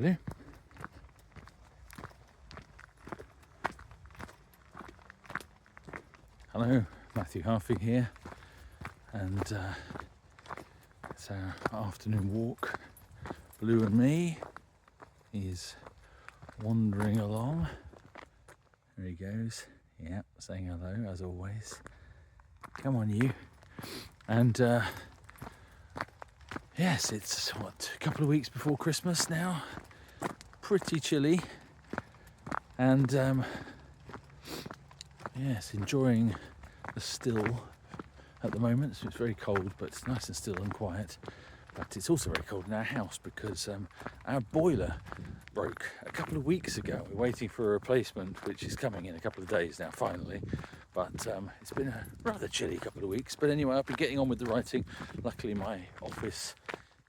lovely. Hello, Matthew Harfing here, and it's our afternoon walk. Blue and me is wandering along. There he goes. Yeah, saying hello as always. Come on, you. And yes, it's a couple of weeks before Christmas now. Pretty chilly, and yes, enjoying the still at the moment. So it's very cold, but it's nice and still and quiet. But it's also very cold in our house because our boiler broke a couple of weeks ago. We're waiting for a replacement, which is coming in a couple of days now, finally. But it's been a rather chilly couple of weeks. But anyway, I've been getting on with the writing. Luckily, my office,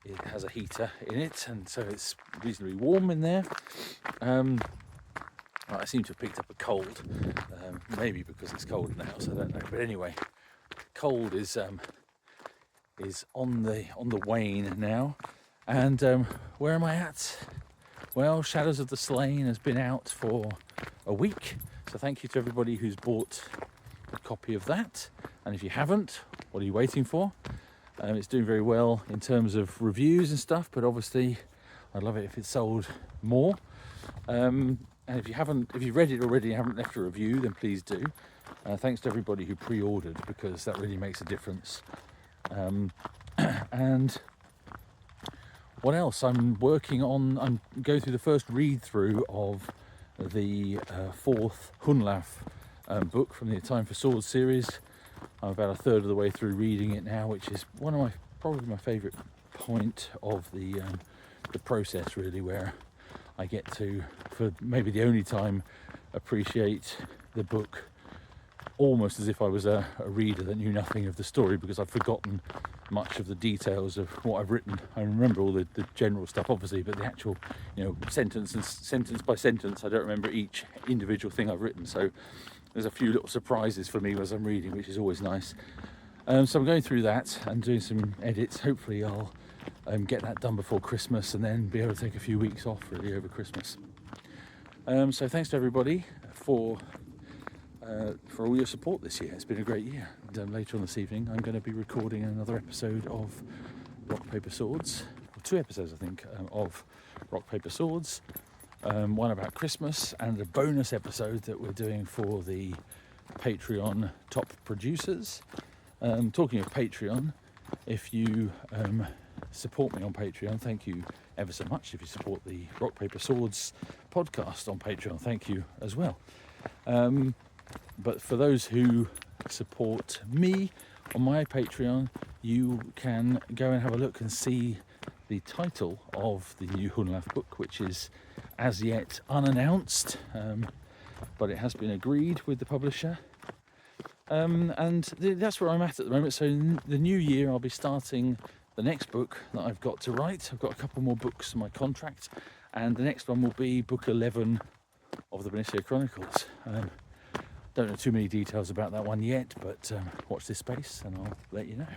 it has a heater in it, and so it's reasonably warm in there. I seem to have picked up a cold, maybe because it's cold in the house, I don't know. But anyway, cold is on the wane now. And where am I at? Well, Shadows of the Slain has been out for a week, so thank you to everybody who's bought a copy of that. And if you haven't, what are you waiting for? It's doing very well in terms of reviews and stuff, but obviously I'd love it if it sold more. And if you've read it already and haven't left a review, then please do. Thanks to everybody who pre-ordered, because that really makes a difference. And what else? I'm going through the first read-through of the fourth Hunlaf book from the A Time for Swords series. I'm about a third of the way through reading it now, which is probably my favourite point of the process, really, where I get to, for maybe the only time, appreciate the book almost as if I was a reader that knew nothing of the story, because I've forgotten much of the details of what I've written. I remember all the general stuff, obviously, but the actual, sentence by sentence, I don't remember each individual thing I've written. So there's a few little surprises for me as I'm reading, which is always nice. So I'm going through that and doing some edits. Hopefully I'll get that done before Christmas, and then be able to take a few weeks off really over Christmas. So thanks to everybody for all your support this year. It's been a great year. And later on this evening, I'm going to be recording another episode of Rock Paper Swords, or 2 episodes, I think, of Rock Paper Swords. One about Christmas, and a bonus episode that we're doing for the Patreon top producers. Talking of Patreon, if you support me on Patreon, thank you ever so much. If you support the Rock Paper Swords podcast on Patreon, thank you as well. But for those who support me on my Patreon, you can go and have a look and see the title of the new Hunlaf book, which is as yet unannounced, but it has been agreed with the publisher. And that's where I'm at the moment. So in the new year, I'll be starting the next book that I've got to write. I've got a couple more books in my contract, and the next one will be book 11 of the Bernicia Chronicles. Don't know too many details about that one yet, but watch this space and I'll let you know.